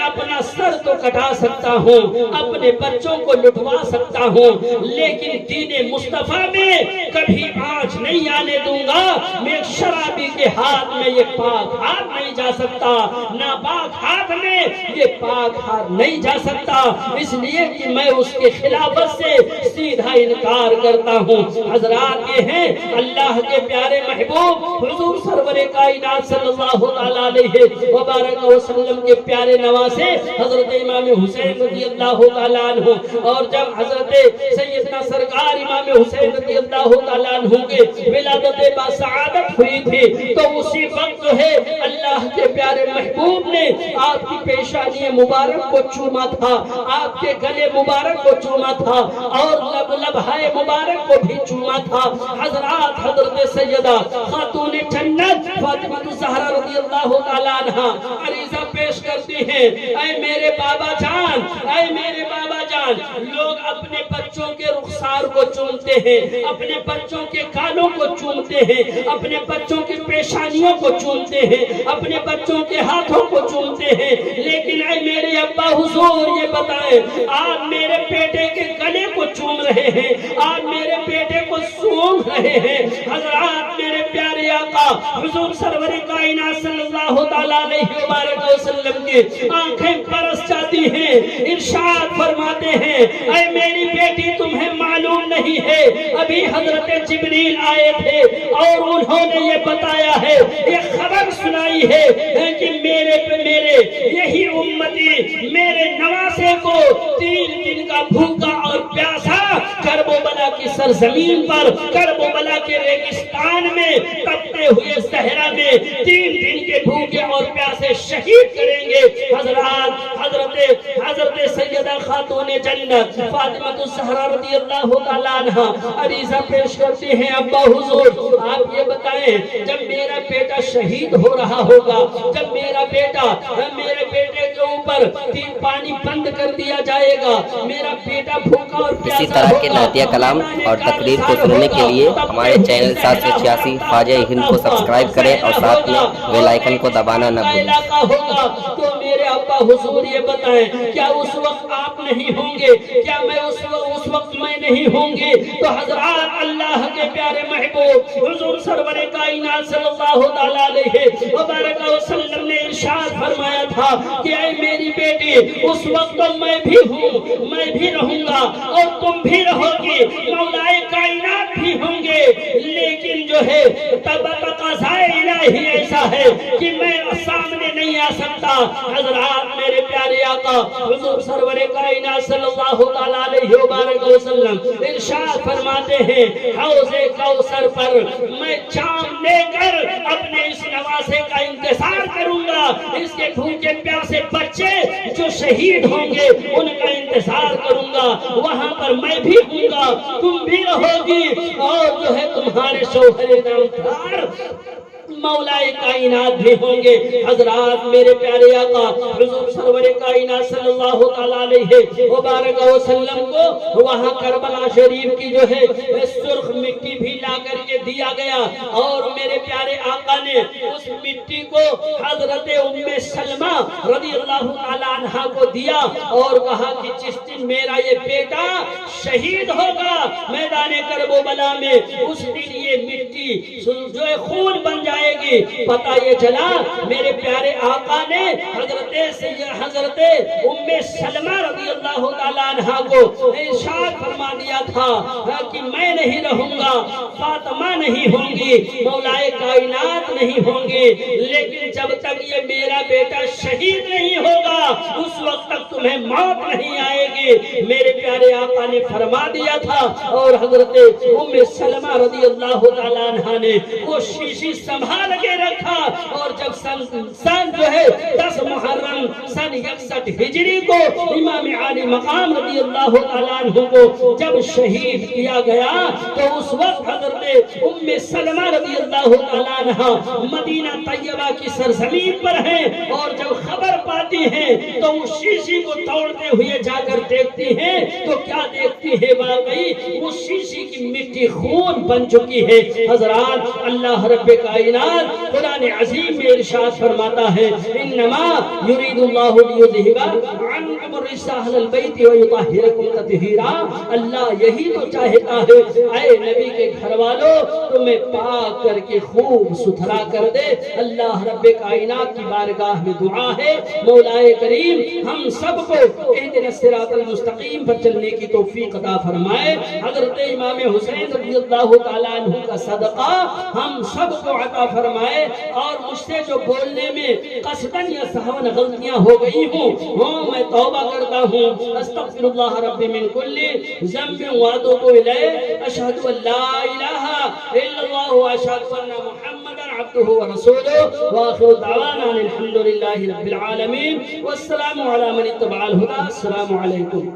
اپنا سر تو کٹا سکتا ہوں، اپنے بچوں کو لٹوا سکتا ہوں، لیکن دین مصطفیٰ میں کبھی آج نہیں آنے دوں گا۔ میں ایک شرابی کے ہاتھ میں یہ پاک ہاتھ نہیں جا سکتا، ناپاک ہاتھ میں یہ پاک ہاتھ نہیں جا سکتا، اس لیے کہ میں اس کے خلافت سے سیدھا انکار کرتا ہوں۔ حضرات یہ ہیں اللہ کے پیارے محبوب حضور سرور کائنات صلی اللہ علیہ وبارک وسلم کے پیارے نواسے حضرت امام حسین رضی اللہ تعالیٰ عنہ، اور جب حضرت سیدنا سرکار امام حسین رضی اللہ تعالیٰ عنہ کے ولادت باسعادت ہوئی تھی، تو اسی وقت جو ہے اللہ کے پیارے محبوب نے آپ کی پیشانی مبارک کو چوما تھا، آپ کے گلے مبارک کو چوما تھا، اور لبہائے مبارک کو بھی چوما تھا۔ حضرات حضرت سیدہ خاتون جنت فاطمہ الزہرا رضی اللہ تعالیٰ عنہ عریضہ پیش کرتی ہیں، اے میرے بابا جان، اے میرے بابا جان، لوگ اپنے بچوں کے رخسار کو چومتے ہیں، اپنے بچوں کے گالوں کو چومتے ہیں، اپنے بچوں کی پیشانیوں کو چومتے ہیں، اپنے بچوں کے ہاتھوں کو چومتے ہیں، لیکن اے میرے ابا حضور یہ بتائیں، آپ میرے بیٹے کے گلے کو چوم رہے ہیں، آپ میرے بیٹے کو سونگھ رہے ہیں۔ حضرات میرے پیارے آقا حضور سرور کائنات صلی اللہ تعالیٰ علیہ وآلہ وسلم کی آنکھیں برس جاتی ہیں، ارشاد فرماتے ہیں، اے میری بیٹی تمہیں معلوم نہیں ہے، ابھی حضرت جبریل آئے تھے اور انہوں نے یہ بتایا ہے، یہ خبر سنائی ہے کہ میرے یہی امتی میرے نواسے کو 3 دن کا بھوکا اور پیاسا کربلا کی سرزمین پر، کربلا کے ریگستان میں، تپتے ہوئے صحرا میں 3 دن کے بھوکے اور پیاسے شہید کریں گے۔ حضرت سیدہ خاتون جنت فاطمہ الزہرا رضی اللہ تعالیٰ عنہ عریضہ پیش کرتے ہیں، ابا حضور آپ یہ بتائیں، جب میرا بیٹا شہید ہو رہا ہوگا، جب میرے بیٹے کے اوپر 3 پانی بند کر دیا جائے گا، میرا بیٹا بھوکا اور پیاسا اسی طرح کے نعتیہ کلام اور تقریر کو سننے کے لیے ہمارے چینل 786 خواجہ ہند کو سبسکرائب کریں اور ساتھ میں بیل آئیکن کو دبانا نہ بھولیں۔ تو میرے ابا حضور یہ بتائیں، کیا اس وقت آپ نہیں ہوں گے؟ کیا میں اس وقت میں نہیں ہوں گی؟ تو حضرات اللہ کے پیارے محبوب حضور سرور کائنات صلی اللہ تعالیٰ علیہ وبارک وسلم نے ارشاد فرمایا تھا کہ اے میری بیٹی، اس وقت میں بھی ہوں، میں بھی رہوں گا اور تم بھی رہو گی، مولائے کائنات بھی ہوں گے، لیکن جو ہے تقاضائے الہی ایسا ہے کہ میں سامنے نہیں آ سکتا۔ حضرات میرے پیارے آقا حضور سرور کائنات صلی اللہ تعالیٰ علیہ وآلہ وسلم ارشاد فرماتے ہیں، حوض کوثر پر میں جام لے کر اپنے اس نواسے کا انتظار کروں گا، اس کے بھوکے پیاسے بچے جو شہید ہوں گے ان کا انتظار کروں گا، وہاں پر میں بھی ہوں گا، تم بھی رہو گی، اور جو ہے تمہارے شوہر نامدار مولائے کائنات بھی ہوں گے۔ حضرات میرے پیارے آقا حضور سرور کائنات صلی اللہ تعالیٰ علیہ وبارک وسلم کو وہاں کربلا شریف کی جو ہے سرخ مٹی بھی لا کر کے دیا گیا، اور میرے پیارے آقا نے اس مٹی کو حضرت ام سلمہ رضی اللہ تعالیٰ عنہ کو دیا اور کہا کہ جس دن میرا یہ بیٹا شہید ہوگا میدان کربلا میں، اس دن یہ مٹی مٹی جو ہے خون بن جائے گی۔ پتہ یہ چلا میرے پیارے آقا نے حضرت ام سلمہ رضی اللہ تعالیٰ عنہ کو ارشاد فرما دیا تھا کہ میں نہیں رہوں گا، فاطمہ نہیں ہوں گی، مولائے کائنات نہیں ہوں گی، لیکن جب تک یہ میرا بیٹا شہید نہیں ہوگا اس وقت تک تمہیں موت نہیں آئے گی، میرے پیارے آقا نے فرما دیا تھا۔ اور حضرت ام سلمہ رضی اللہ تعالیٰ عنہ نے وہ شیشی سنبھال کے رکھا، اور جب سن جو ہے 10 محرم سن 61 ہجری کو امام عالی مقام رضی اللہ تعالیٰ عنہ کو جب شہید کیا گیا تو اس وقت حضرت ام سلمہ رضی اللہ تعالیٰ عنہ مدینہ طیبہ کی سرزمین پر ہیں، اور جب خبر پاتی ہیں تو اس شیشی کو توڑتے ہوئے جا کر دیکھتی ہیں تو کیا دیکھتی ہے؟ واقعی اس شیشی کی مٹی خون بن چکی ہے۔ حضرات، اللہ رب کائنات قرآن عظیم میں ارشاد فرماتا ہے انما یرید اللہ لیذہب عنکم الرجس اہل البیت ویطہرکم تطہیرا۔ اللہ یہی تو چاہتا ہے اے نبی کے گھر والوں تمہیں پاک کر کے خوب ستھرا کر دے۔ اللہ رب کائنات کی بارگاہ میں دعا ہے مولا کریم ہم سب کو اہدنا الصراط المستقیم پر چلنے کی توفیق عطا فرمائے۔ حضرت امام حسین رضی اللہ تعالیٰ عنہ کا صدقہ ہم سب کو عطا فرمائے، اور مجھ سے جو بولنے میں قصداً یا سہواً غلطیاں ہو گئی ہوں میں توبہ کرتا ہوں۔ استغفر اللہ رب من کل ذنب واتوب الیہ، اشہد ان لا الہ الا اللہ واشہد ان محمدا عبدہ ورسولہ، وآخر دعوانا الحمد للہ رب العالمین، والسلام علی من اتبع الہدی۔ السلام علیکم۔